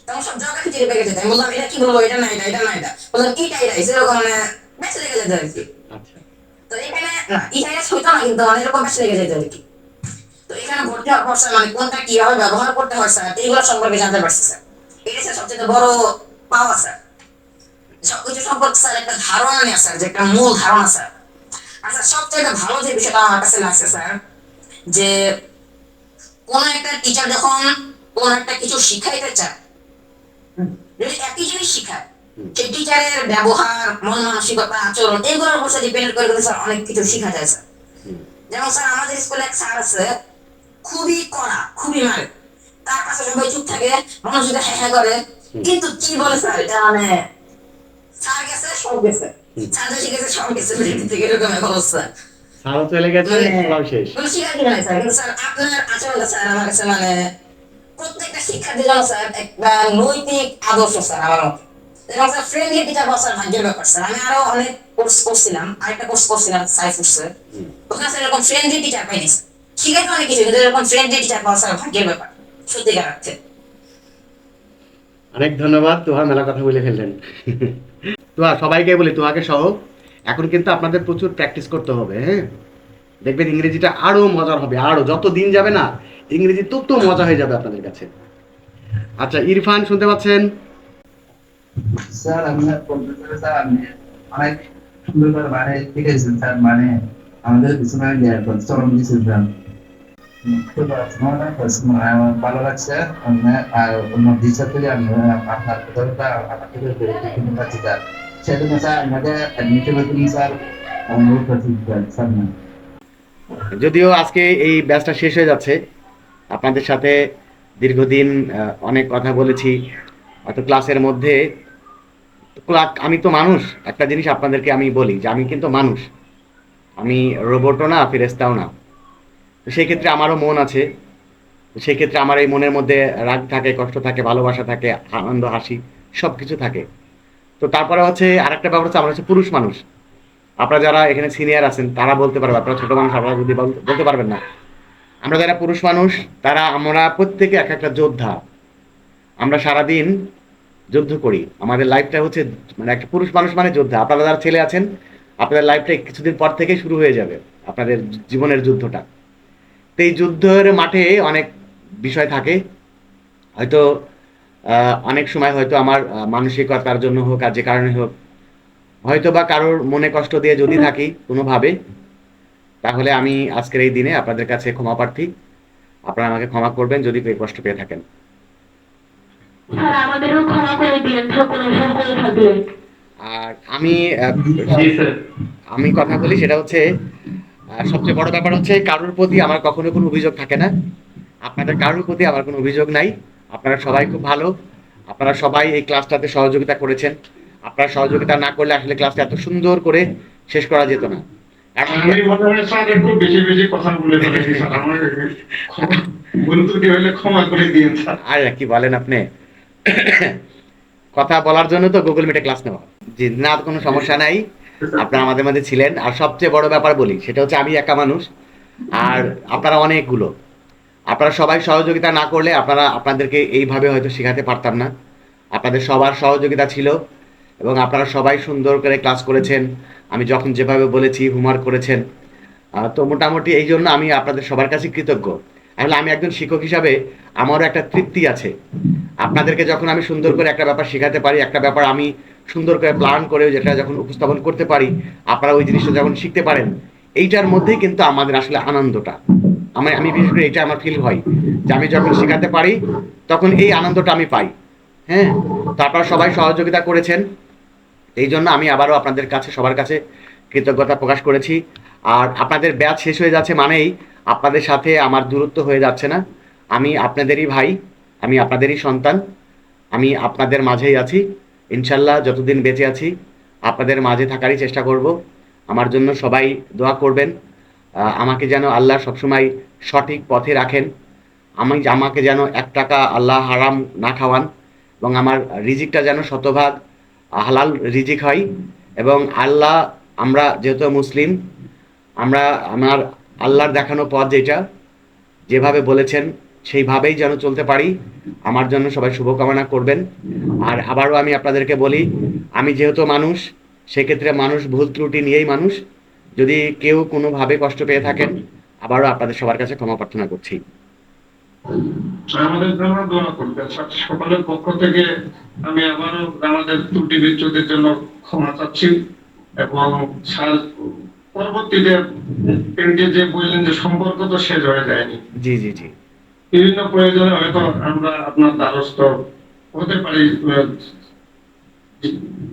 তখন সব জায়গা খুঁজে পেয়ে যেতাম। আমি বললাম এটা কি বলবো, এটা না এটা, এটা না এটা, বললাম ইটাই রাইস, এরকম মানে ব্যাচ লেগে যেত আর কি। তো এখানে না ইটাই রাইস হইতো না, কিন্তু মানে এরকম ব্যাচ লেগে যেত আর কি। তো এখানে ভর্তি হওয়ার পর স্যার মানে কোনটা কিভাবে ব্যবহার করতে হয় স্যার এইগুলো সম্পর্কে জানতে পারছি স্যার। এটা স্যার সবচেয়ে বড় পাওয়া স্যার। সবকিছু সম্পর্কে স্যার একটা ধারণা নেই স্যার, যে একটা মূল ধারণা স্যার। আর স্যার সবচেয়ে ভালো যে বিষয়টা আমার কাছে লাগছে স্যার, যে কোন একটা টিচার যখন কোন একটা কিছু শিখাইতে চায়, যদি একই জিনিস শিখায়, সেই টিচারের ব্যবহার, মন মানসিকতা, আচরণ এগুলোর উপর ডিপেন্ড করে কিন্তু স্যার অনেক কিছু শেখা যায় স্যার। যেমন স্যার আমাদের স্কুলে এক স্যার আছে, খুবই কড়া, খুবই মারে, তার কাছে সবাই চুপ থাকে, মানুষ যদি হ্যাঁ হ্যাঁ করে, কিন্তু কি বলে স্যার এটা মানে স্যার গেছে সব গেছে, স্যার যে শিখেছে সব গেছে, এরকম এক অবস্থা। সারও চলে গেছে, সব শেষ। কোনো শিক্ষার্থী নাই স্যার, কিন্তু স্যার আপনার আচরণটা স্যার আমার কাছে মানে প্রত্যেকটা শিক্ষার্থীর জন্য স্যার একটা নৈতিক আদর্শ স্যার আমার মতে। যেমন স্যার ফ্রেন্ডলি টিচার পাওয়া স্যার ভাগ্যের ব্যাপার স্যার। আমি আরো অনেক কোর্স করছিলাম, আরেকটা কোর্স করছিলাম সাইফুসে, ওখানে স্যার এরকম ফ্রেন্ডলি টিচার পাইনি স্যার। শিখাইতে অনেক কিছু, কিন্তু এরকম ফ্রেন্ডলি টিচার পাওয়া স্যার ভাগ্যের ব্যাপার সত্যিকার অর্থে। অনেক ধন্যবাদ, তোহা মেলা কথা বলে ফেললেন। তোহা সবাইকে বলি, তোহাকে সহ এখন কিন্তু আপনাদের প্রচুর প্র্যাকটিস করতে হবে, হ্যাঁ। দেখবেন ইংরেজিটা আরো মজার হবে, আরো যত দিন যাবে না ইংরেজি তত মজা হয়ে যাবে আপনাদের কাছে। আচ্ছা ইরফান, শুনতে পাচ্ছেন? স্যার আপনার কম্পিউটারে স্যার আপনি অনেক সুন্দর করে মানে শিখেছেন স্যার, মানে আমাদের পিছনে চরম দিয়েছেন খুব ভালো লাগছে। আর অন্য টিচার থেকে আপনার কথাটা আমার থেকে শুনতে পাচ্ছি স্যার, সেজন্য স্যার আমাদের অ্যাডমিশনের জন্য স্যার অনুরোধ করছি স্যার। যদিও আজকে এই ব্যাচটা শেষ হয়ে যাচ্ছে, আপনাদের সাথে দীর্ঘদিন অনেক কথা বলেছি, হয়তো ক্লাসের মধ্যে আমি তো মানুষ, একটা জিনিস আপনাদেরকে আমি বলি যে আমি কিন্তু মানুষ, আমি রোবটও না, ফেরেশতাও না। তো সেই ক্ষেত্রে আমারও মন আছে, সেই ক্ষেত্রে আমার এই মনের মধ্যে রাগ থাকে, কষ্ট থাকে, ভালোবাসা থাকে, আনন্দ, হাসি সব কিছু থাকে। তো তারপরে হচ্ছে আরেকটা ব্যাপার হচ্ছে আমরা হচ্ছে পুরুষ মানুষ, আপনারা যারা এখানে সিনিয়র আছেন তারা বলতে পারবেন, আপনারা ছোট মানুষ আপনারা যদি বলতে পারবেন না। আমরা যারা পুরুষ মানুষ তারা আমরা প্রত্যেকে এক একটা যোদ্ধা, আমরা সারাদিন যুদ্ধ করি, আমাদের লাইফটা হচ্ছে মানে একটা পুরুষ মানুষ মানে যোদ্ধা। আপনারা যারা ছেলে আছেন আপনাদের লাইফটা কিছুদিন পর থেকেই শুরু হয়ে যাবে, আপনাদের জীবনের যুদ্ধটা। তো এই যুদ্ধের মাঠে অনেক বিষয় থাকে, হয়তো অনেক সময় হয়তো আমার মানসিকতার জন্য হোক আর যে কারণে হোক, হয়তো বা কারোর মনে কষ্ট দিয়ে যদি থাকি কোনোভাবে, তাহলে আমি আজকের এই দিনে আপনাদের কাছে ক্ষমা প্রার্থী, আপনারা আমাকে ক্ষমা করবেন যদি কষ্ট পেয়ে থাকেন। স্যার আমাদেরও ক্ষমা করে দিন সকল ভুল করে থাকলে। আর আমি কথা বলি সেটা হচ্ছে সবচেয়ে বড় ব্যাপার হচ্ছে কারোর প্রতি আমার কখনো কোনো অভিযোগ থাকে না, আপনাদের কারোর প্রতি আমার কোনো অভিযোগ নাই। আপনারা সবাই খুব ভালো, আপনারা সবাই এই ক্লাসটাতে সহযোগিতা করেছেন। আপনারা সহযোগিতা না করলে আসলে ক্লাসটা এত সুন্দর করে শেষ করা যেত না। আমি মনে হয় স্যার একটু বেশি বেশি কথা বলে ফেলেছি স্যার, আমার ভুল ত্রুটি হলে ক্ষমা করে দিন স্যার। আর কি বলেন আপনি, কথা বলার জন্য তো গুগল মিটে ক্লাস নেওয়া। জি না, কোনো সমস্যা নাই, আপনারা আমাদের মধ্যে ছিলেন। আর সবচেয়ে বড় ব্যাপার বলি সেটা হচ্ছে আমি একা মানুষ আর আপনারা অনেকগুলো, আপনারা সবাই সহযোগিতা না করলে আপনাদেরকে এইভাবে হয়তো শেখাতে পারতাম না। আপনাদের সবার সহযোগিতা ছিল এবং আপনারা সবাই সুন্দর করে ক্লাস করেছেন, আমি যখন যেভাবে বলেছি হোমওয়ার্ক করেছেন। তো মোটামুটি এই জন্য আমি আপনাদের সবার কাছে কৃতজ্ঞ। আসলে আমি একজন শিক্ষক হিসাবে আমারও একটা তৃপ্তি আছে, আপনাদেরকে যখন আমি সুন্দর করে একটা ব্যাপার শেখাতে পারি, একটা ব্যাপার আমি সুন্দর করে প্ল্যান করে যেটা যখন উপস্থাপন করতে পারি, আপনারা ওই জিনিসটা যখন শিখতে পারেন, এইটার মধ্যেই কিন্তু আমাদের আসলে আনন্দটা। আমি বিশেষ করে এটা আমার ফিল হয় যে আমি যখন শেখাতে পারি তখন এই আনন্দটা আমি পাই। হ্যাঁ, তো আপনারা সবাই সহযোগিতা করেছেন, এই জন্য আমি আবারও আপনাদের কাছে সবার কাছে কৃতজ্ঞতা প্রকাশ করেছি। আর আপনাদের ব্যাচ শেষ হয়ে যাচ্ছে মানেই আপনাদের সাথে আমার দূরত্ব হয়ে যাচ্ছে না, আমি আপনাদেরই ভাই, আমি আপনাদেরই সন্তান, আমি আপনাদের মাঝেই আছি ইনশাল্লাহ। যতদিন বেঁচে আছি আপনাদের মাঝে থাকারই চেষ্টা করব। আমার জন্য সবাই দোয়া করবেন, আমাকে যেন আল্লাহ সবসময় সঠিক পথে রাখেন, আমাকে যেন 1 টাকা আল্লাহ হারাম না খাওয়ান, এবং আমার রিজিকটা যেন শতভাগ হালাল রিজিক হয়। এবং আল্লাহ, আমরা যেহেতু মুসলিম, আমরা আমার আল্লাহর দেখানো পথ যেটা যেভাবে বলেছেন সেইভাবেই যেন চলতে পারি, আমার জন্য সবাই শুভকামনা করবেন। আর আবারও আমি আপনাদেরকে বলি, আমি যেহেতু মানুষ, সেক্ষেত্রে মানুষ ভুল ত্রুটি নিয়েই মানুষ, যদি কেউ কোনোভাবে কষ্ট পেয়ে থাকেন আবারও আপনাদের সবার কাছে ক্ষমা প্রার্থনা করছি। আমাদের জন্য দোয়া করবেন সকলের পক্ষ থেকে। আমি আবারও আমাদের ত্রুটি বিচ্যুতির জন্য ক্ষমা চাচ্ছি। এবং পরবর্তীতে যে বললেন যে সম্পর্ক তো শেষ হয়ে যায়নি, জি জি জি, বিভিন্ন প্রয়োজনে হয়তো আমরা আপনার দ্বারস্থ হতে পারি,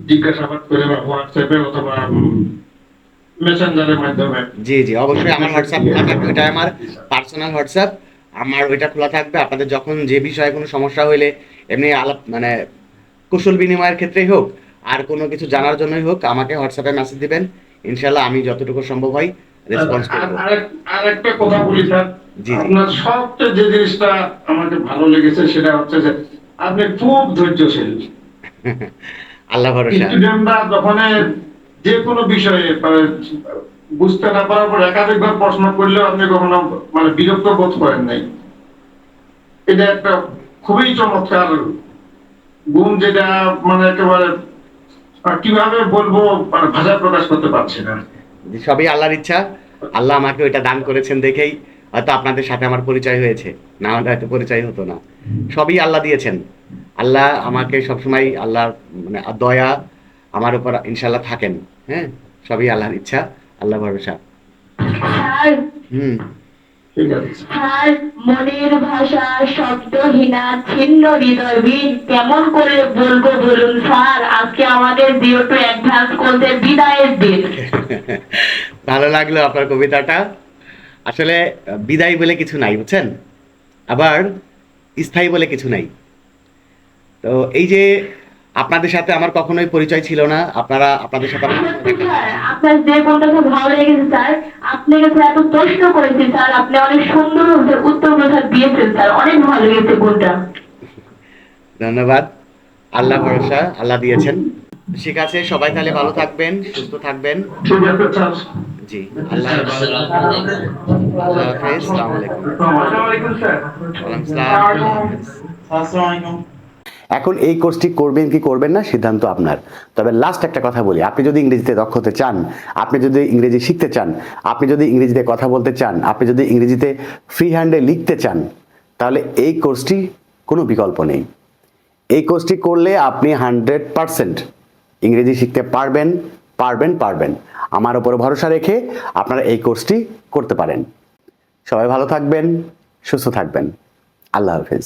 জিজ্ঞাসাবাদ করে বা হোয়াটসঅ্যাপে অথবা মেসেঞ্জারের মাধ্যমে। জি জি, অবশ্যই আমার হোয়াটসঅ্যাপ খোলা থাকবে, এটা আমার পার্সোনাল হোয়াটসঅ্যাপ, আমার ওইটা খোলা থাকবে। আপনাদের যখন যে বিষয়ে কোনো সমস্যা হইলে, এমনি আলাপ মানে কুশল বিনিময়ের ক্ষেত্রেই হোক আর কোনো কিছু জানার জন্যই হোক, আমাকে হোয়াটসঅ্যাপে মেসেজ দিবেন, ইনশাল্লাহ আমি যতটুকু সম্ভব হয় রেসপন্স করব। আর একটা কথা বলি স্যার, আপনার সবচেয়ে যে জিনিসটা আমাকে ভালো লেগেছে সেটা হচ্ছে যে আপনি খুব ধৈর্যশীল। আল্লাহ ভরসা। স্টুডেন্টরা যখন যে কোনো বিষয়ে বুঝতে না পারার পর একাধিকবার প্রশ্ন করলেও আপনি কখনো মানে বিরক্ত বোধ করেন নাই। এটা একটা খুবই চমৎকার গুণ, যেটা মানে একেবারে কিভাবে বলবো মানে ভাষায় প্রকাশ করতে পারছি না। সবই আল্লাহর ইচ্ছা, আল্লাহ আমাকে ওইটা দান করেছেন দেখেই হয়তো আপনাদের সাথে আমার পরিচয় হয়েছে, না হলে হয়তো পরিচয় হতো না। সবই আল্লাহ দিয়েছেন, আল্লাহ আমাকে সবসময় আল্লাহর মানে দয়া আমার উপর ইনশাল্লাহ থাকেন। হ্যাঁ, সবই আল্লাহর ইচ্ছা, আল্লাহ ভরসা। স্যার মনের ভাষা শব্দহীনা ছিন্ন হৃদয়হীন কেমন করে বলবো বলুন স্যার, আজকে আমাদের 0 to অ্যাডভান্স কোর্সের বিদায়ের দিন। ভালো লাগলো আপনার কবিতাটা। আসলে বিদায় বলে কিছু নাই বুঝছেন, আবার স্থায়ী বলে কিছু নাই। তো এই যে আপনাদের সাথে আমার কখনোই পরিচয় ছিল না, আপনাদের সাথে আপনার যে কোনটা খুব ভালো লেগেছে স্যার, আপনার কাছে এত প্রশ্ন করেছি স্যার, আপনি অনেক সুন্দর উত্তর দিয়েছেন স্যার, অনেক ভালো লেগেছে কোনটা। ধন্যবাদ, আল্লাহ ভরসা, আল্লাহ দিয়েছেন। ঠিক আছে, সবাই তাহলে ভালো থাকবেন, সুস্থ থাকবেন। ঠিক আছে স্যার। জি, আল্লাহ হাফেজ। আল্লাহ হাফেজ। আসসালামু আলাইকুম। আসসালামু আলাইকুম স্যার। ওয়ালাইকুম আসসালাম। আল্লাহ হাফেজ। আসসালামু আলাইকুম। এখন এই কোর্সটি করবেন কি করবেন না সিদ্ধান্ত আপনার। তবে লাস্ট একটা কথা বলি, আপনি যদি ইংরেজিতে দক্ষ হতে চান, আপনি যদি ইংরেজি শিখতে চান, আপনি যদি ইংরেজিতে কথা বলতে চান, আপনি যদি ইংরেজিতে ফ্রি হ্যান্ডে লিখতে চান, তাহলে এই কোর্সটি কোনো বিকল্প নেই। এই কোর্সটি করলে আপনি 100% ইংরেজি শিখতে পারবেন পারবেন পারবেন। আমার উপরে ভরসা রেখে আপনারা এই কোর্সটি করতে পারেন। সবাই ভালো থাকবেন, সুস্থ থাকবেন। আল্লাহ হাফেজ।